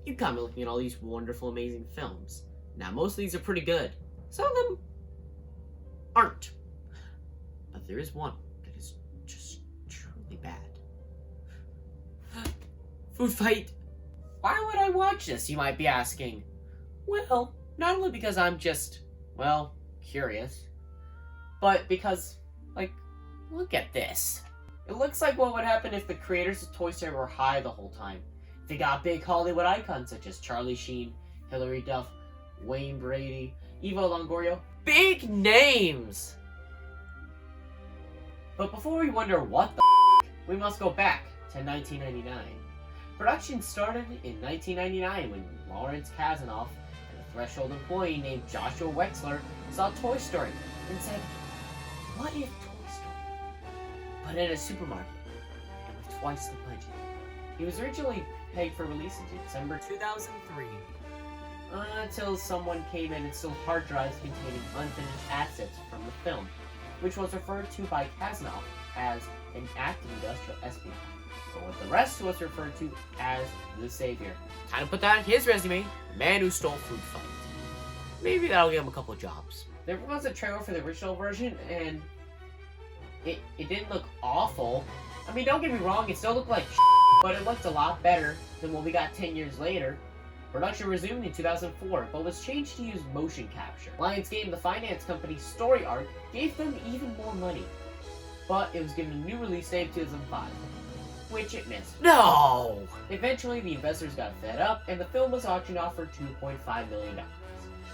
You got me looking at all these wonderful, amazing films. Now, most of these are pretty good. Some of them aren't. But there is one that is just truly bad. Foodfight. Why would I watch this, you might be asking? Well, not only because I'm just, well, curious, but because, like, look at this. It looks like what would happen if the creators of Toy Story were high the whole time. They got big Hollywood icons such as Charlie Sheen, Hilary Duff, Wayne Brady, Eva Longoria. Big names! But before we wonder what the we must go back to 1999. Production started in 1999 when Lawrence Kasanoff and a Threshold employee named Joshua Wexler saw Toy Story and said, what if Toy Story, but in a supermarket and with twice the budget? He was originally pegged for release in December 2003, until someone came in and stole hard drives containing unfinished assets from the film, which was referred to by Kasanoff as an active industrial espionage, but what the rest was referred to as the Savior. Time to put that on his resume, the man who stole Foodfight. Maybe that'll give him a couple jobs. There was a trailer for the original version, and it didn't look awful. I mean, don't get me wrong, it still looked like but it looked a lot better than what we got 10 years later. Production resumed in 2004, but was changed to use motion capture. Lionsgate, the finance company Story Arc, gave them even more money, but it was given a new release date of 2005, which it missed. No! Eventually, the investors got fed up, and the film was auctioned off for $2.5 million.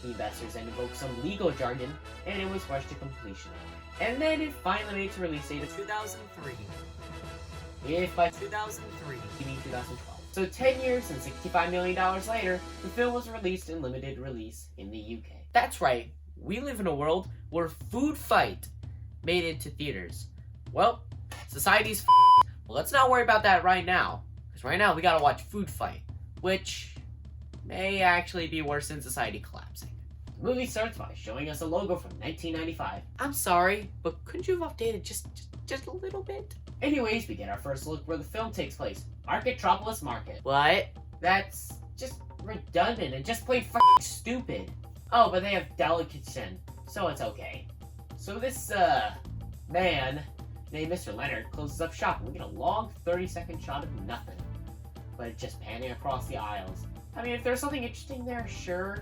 The investors then invoked some legal jargon, and it was rushed to completion. And then it finally made its release date of 2003. If by 2003, you mean 2012. So 10 years and $65 million later, the film was released in limited release in the UK. That's right, we live in a world where Foodfight made it to theaters. Well, society's well, let's not worry about that right now, because right now we gotta watch Foodfight, which may actually be worse than society collapsing. The movie starts by showing us a logo from 1995. I'm sorry, but couldn't you have updated just a little bit? Anyways, we get our first look where the film takes place. Marketropolis Market. What? That's just redundant and just plain f***ing stupid. Oh, but they have delicatessen, so it's okay. So this, man named Mr. Leonard closes up shop and we get a long 30-second shot of nothing, but it's just panning across the aisles. I mean, if there's something interesting there, sure,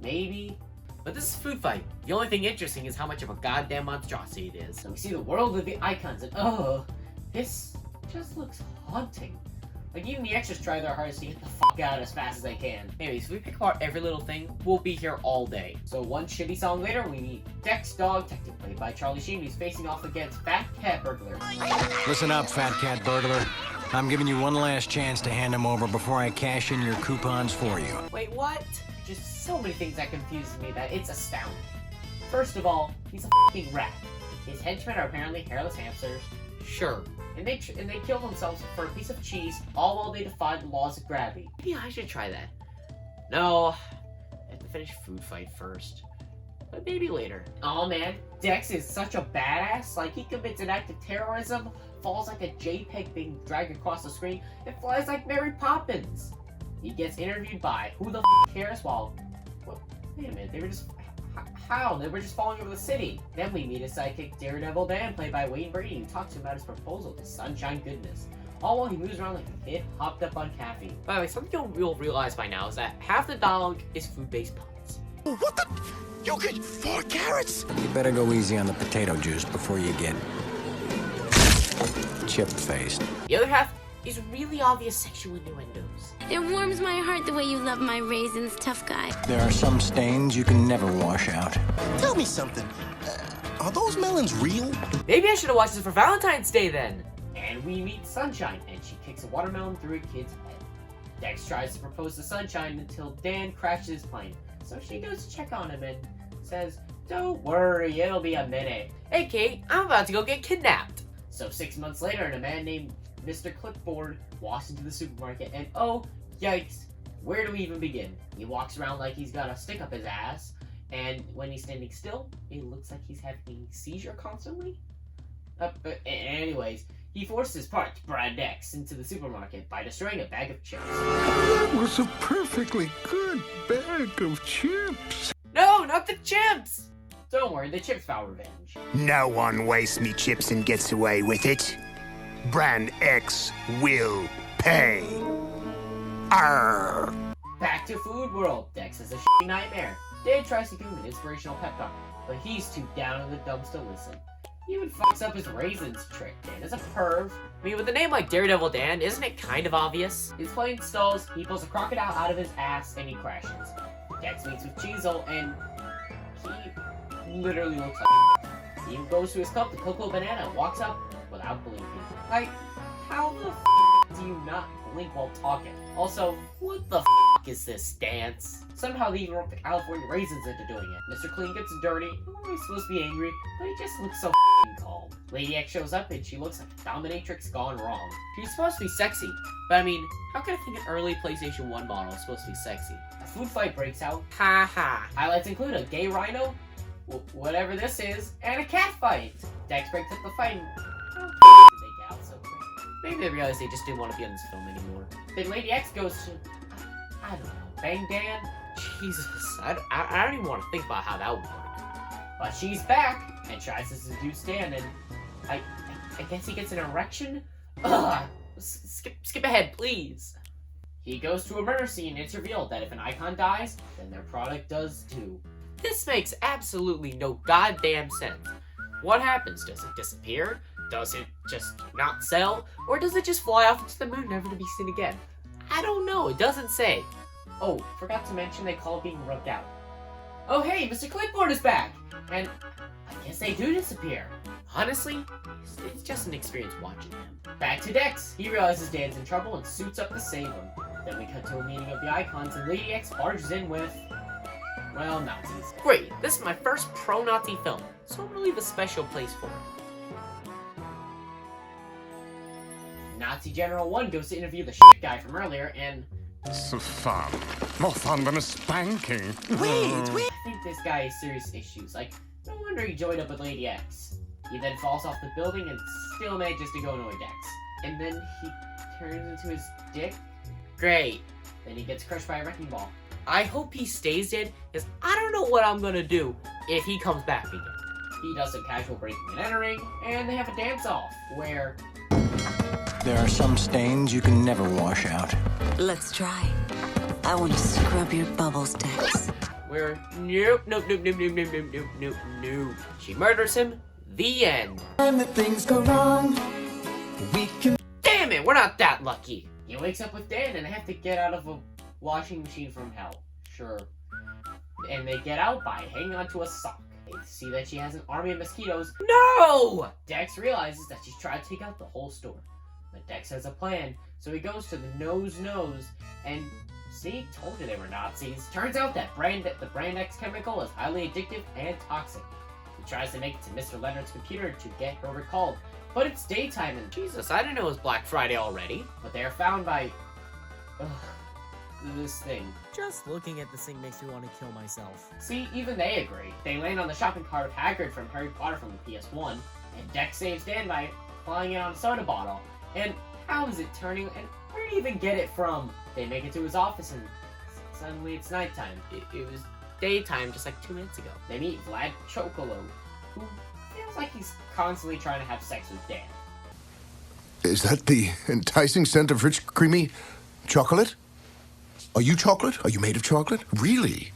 maybe. But this is Foodfight. The only thing interesting is how much of a goddamn monstrosity it is. So we see the world of the icons and this just looks haunting. Like, even the extras try their hardest to get the fuck out as fast as they can. Anyways, if we pick apart every little thing, we'll be here all day. So one shitty song later, we meet Dex Dog, technically played by Charlie Sheen, who's facing off against Fat Cat Burglar. Listen up, Fat Cat Burglar. I'm giving you one last chance to hand him over before I cash in your coupons for you. Wait, what? Just so many things that confuses me that it's astounding. First of all, he's a fucking rat. His henchmen are apparently hairless hamsters. Sure. And they kill themselves for a piece of cheese, all while they defy the laws of gravity. Maybe I should try that. No, I have to finish Foodfight first. But maybe later. Oh man, Dex is such a badass. Like, he commits an act of terrorism, falls like a JPEG being dragged across the screen, and flies like Mary Poppins. He gets interviewed by who the f cares while... Well, wait a minute, they were just... How? They were just falling over the city. Then we meet a sidekick, Daredevil Dan, played by Wayne Brady, who talks about his proposal to Sunshine Goodness. All while he moves around like a kid hopped up on caffeine. By the way, something you'll realize by now is that half the dialogue is food-based puns. What the? You get 4 carrots? You better go easy on the potato juice before you get chip-faced. The other half is really obvious sexual innuendos. It warms my heart the way you love my raisins, tough guy. There are some stains you can never wash out. Tell me something. Are those melons real? Maybe I should have watched this for Valentine's Day then. And we meet Sunshine, and she kicks a watermelon through a kid's head. Dex tries to propose to Sunshine until Dan crashes his plane. So she goes to check on him and says, "Don't worry, it'll be a minute. Hey Kate, I'm about to go get kidnapped." So 6 months later, and a man named Mr. Clipboard walks into the supermarket, and oh, yikes, where do we even begin? He walks around like he's got a stick up his ass, and when he's standing still, it looks like he's having a seizure constantly. But anyways, He forces part Brand X into the supermarket by destroying a bag of chips. That was a perfectly good bag of chips. No, not the chips! Don't worry, the chips vow revenge. No one wastes me chips and gets away with it. Brand X will pay. Arr! Back to Food World. Dex has a nightmare. Dan tries to give him an inspirational pep talk, but he's too down in the dumps to listen. He even fucks up his raisins trick. Dan is a perv. I mean, with a name like Daredevil Dan, isn't it kind of obvious? His plane stalls, he pulls a crocodile out of his ass, and he crashes. Dex meets with Cheezel, and he literally looks like he goes to his cup, the cocoa banana, and walks up without blinking. Like, how the f*** do you not blink while talking? Also, what the f*** is this dance? Somehow they even wrote the California Raisins into doing it. Mr. Clean gets dirty. He's supposed to be angry, but he just looks so calm. Lady X shows up and she looks like a dominatrix gone wrong. She's supposed to be sexy, but I mean, how can I think an early PlayStation 1 model is supposed to be sexy? A food fight breaks out. Ha ha. Highlights include a gay rhino, whatever this is, and a cat fight. Dex breaks up the fight. How did they get out so quick? Maybe they realized they just didn't want to be on this film anymore. Then Lady X goes to, I don't know, Bang Dan? Jesus, I don't even want to think about how that would work. But she's back and tries to seduce Dan, and I guess he gets an erection? Ugh! Skip ahead, please. He goes to a murder scene, and it's revealed that if an icon dies, then their product does too. This makes absolutely no goddamn sense. What happens? Does it disappear? Does it just not sell? Or does it just fly off into the moon, never to be seen again? I don't know, it doesn't say. Oh, forgot to mention they call it being rubbed out. Oh hey, Mr. Clipboard is back! And I guess they do disappear. Honestly, it's just an experience watching him. Back to Dex. He realizes Dan's in trouble and suits up to save him. Then we cut to a meeting of the icons and Lady X barges in with, well, Nazis. Great, this is my first pro-Nazi film, so I'm gonna leave a special place for it. Nazi General 1 goes to interview the shit guy from earlier, and So fun. More fun than a spanking. Wait. I think this guy has serious issues. Like, no wonder he joined up with Lady X. He then falls off the building and still manages to go annoy Dex. And then he turns into his dick. Great. Then he gets crushed by a wrecking ball. I hope he stays dead, because I don't know what I'm gonna do if he comes back again. He does some casual breaking and entering, and they have a dance-off, where There are some stains you can never wash out. Let's try. I want to scrub your bubbles, Dex. nope. She murders him. The end. Time that things go wrong, we can. Damn it, we're not that lucky. He wakes up with Dan and they have to get out of a washing machine from hell. Sure. And they get out by hanging onto a sock. They see that she has an army of mosquitoes. No! Dex realizes that she's trying to take out the whole store. But Dex has a plan, so he goes to the nose and see, told you they were Nazis. Turns out that the Brand X chemical is highly addictive and toxic. He tries to make it to Mr. Leonard's computer to get her recalled, but it's daytime and Jesus, I didn't know it was Black Friday already. But they are found by this thing. Just looking at this thing makes me want to kill myself. See, even they agree. They land on the shopping cart of Hagrid from Harry Potter from the PS1, and Dex saves Dan by flying it on a soda bottle. And how is it turning? And where did he even get it from? They make it to his office and suddenly it's nighttime. It was daytime just like 2 minutes ago. They meet Vlad Chocolo, who feels like he's constantly trying to have sex with Dan. Is that the enticing scent of rich, creamy chocolate? Are you chocolate? Are you made of chocolate? Really?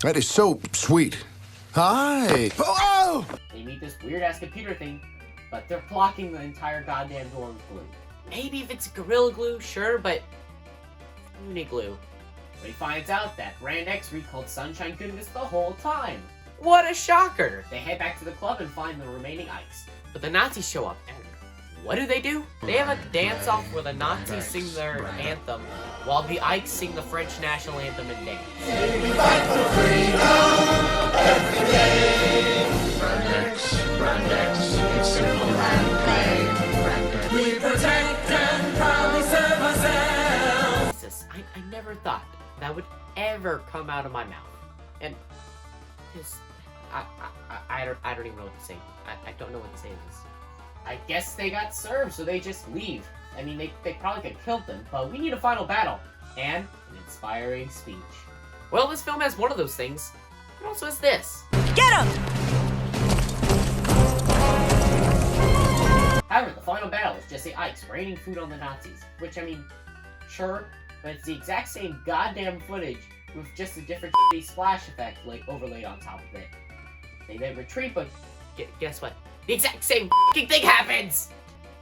That is so sweet. Hi! Oh! They meet this weird-ass computer thing, but they're blocking the entire goddamn door with glue. Maybe if it's Gorilla Glue, sure, but Uniglue. But he finds out that Brand X recalled Sunshine Goodness the whole time. What a shocker! They head back to the club and find the remaining Ikes. But the Nazis show up, and what do? They have a dance-off where the Nazis sing their anthem, while the Ikes sing the French national anthem and dance. We fight for freedom every day. Brand X, it's simple and plain. We protect and proudly serve ourselves. Jesus, I never thought that would ever come out of my mouth. And this, I don't even know what to say. I don't know what to say to this. I guess they got served, so they just leave. I mean, they probably could have killed them, but we need a final battle. And an inspiring speech. Well, this film has one of those things. It also has this. Get him! However, the final battle is Jesse Ickes raining food on the Nazis. Which, I mean, sure, but it's the exact same goddamn footage with just a different splash effect overlaid on top of it. They then retreat, but guess what? The exact same thing happens!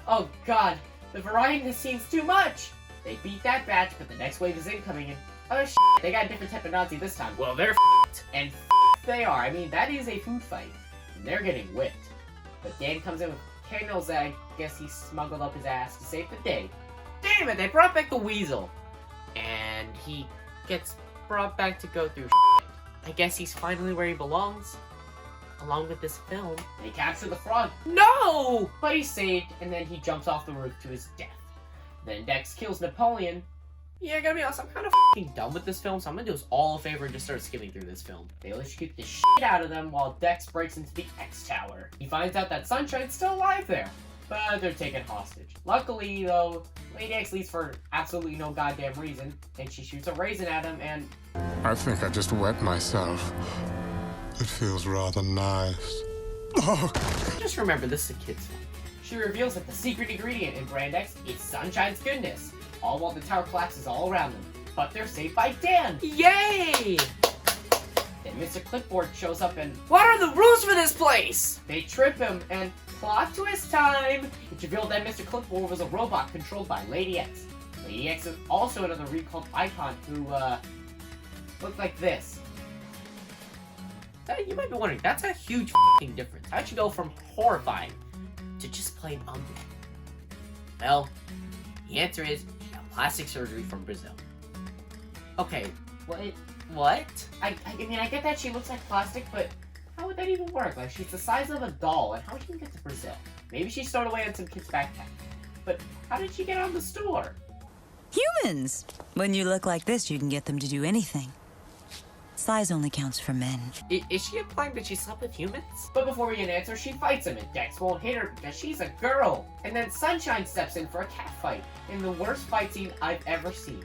Oh god, the variety in this scene's too much! They beat that batch, but the next wave is incoming and oh shit, they got a different type of Nazi this time. Well, they're and they are. I mean, that is a food fight. And they're getting whipped. But Dan comes in with candles that I guess he smuggled up his ass to save the day. Damn it, they brought back the weasel. And he gets brought back to go through shit. I guess he's finally where he belongs. Along with this film. They capture the frog. No! But he's saved, and then he jumps off the roof to his death. Then Dex kills Napoleon. Yeah, I gotta be honest, I'm kind of f***ing done with this film, so I'm gonna do us all a favor and just start skipping through this film. They electrocute the shit out of them while Dex breaks into the X Tower. He finds out that Sunshine's still alive there, but they're taken hostage. Luckily, though, Lady X leaves for absolutely no goddamn reason, and she shoots a raisin at him, and... I think I just wet myself. It feels rather nice. Oh. Just remember, this is a kid's film. She reveals that the secret ingredient in Brand X is Sunshine's goodness, all while the tower collapses all around them. But they're saved by Dan! Yay! Then Mr. Clipboard shows up and... What are the rules for this place? They trip him, and plot twist time! It's revealed that Mr. Clipboard was a robot controlled by Lady X. Lady X is also another recalled icon who, looked like this. You might be wondering, that's a huge f***ing difference. How'd you go from horrifying to just plain ugly? Well, the answer is she got plastic surgery from Brazil. Okay, what? I mean, I get that she looks like plastic, but how would that even work? Like, she's the size of a doll, and how would she even get to Brazil? Maybe she stowed away on some kid's backpack. But how did she get out of the store? Humans! When you look like this, you can get them to do anything. Size only counts for men. Is she implying that she slept with humans? But before we get an answer, she fights him, and Dex won't hit her because she's a girl. And then Sunshine steps in for a cat fight, in the worst fight scene I've ever seen.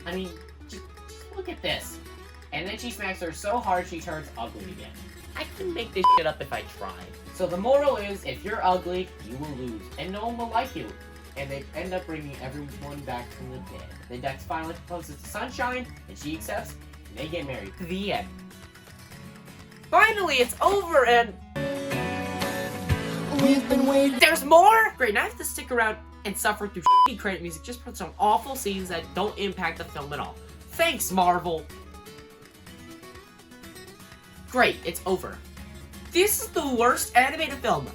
I mean, just look at this. And then she smacks her so hard she turns ugly again. I can make this shit up if I tried. So the moral is, if you're ugly, you will lose, and no one will like you. And they end up bringing everyone back from the dead. Then Dex finally proposes to Sunshine, and she accepts. They get married. The end. Finally, it's over, and... We've been waiting. There's more? Great, now I have to stick around and suffer through shitty credit music just for some awful scenes that don't impact the film at all. Thanks, Marvel. Great, it's over. This is the worst animated film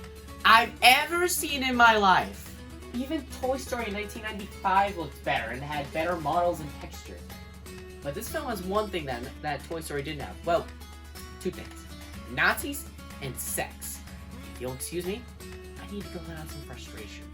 I've ever seen in my life. Even Toy Story in 1995 looked better and had better models and texture. But this film has one thing that Toy Story didn't have. Well, two things. Nazis and sex. If you'll excuse me, I need to go let out some frustration.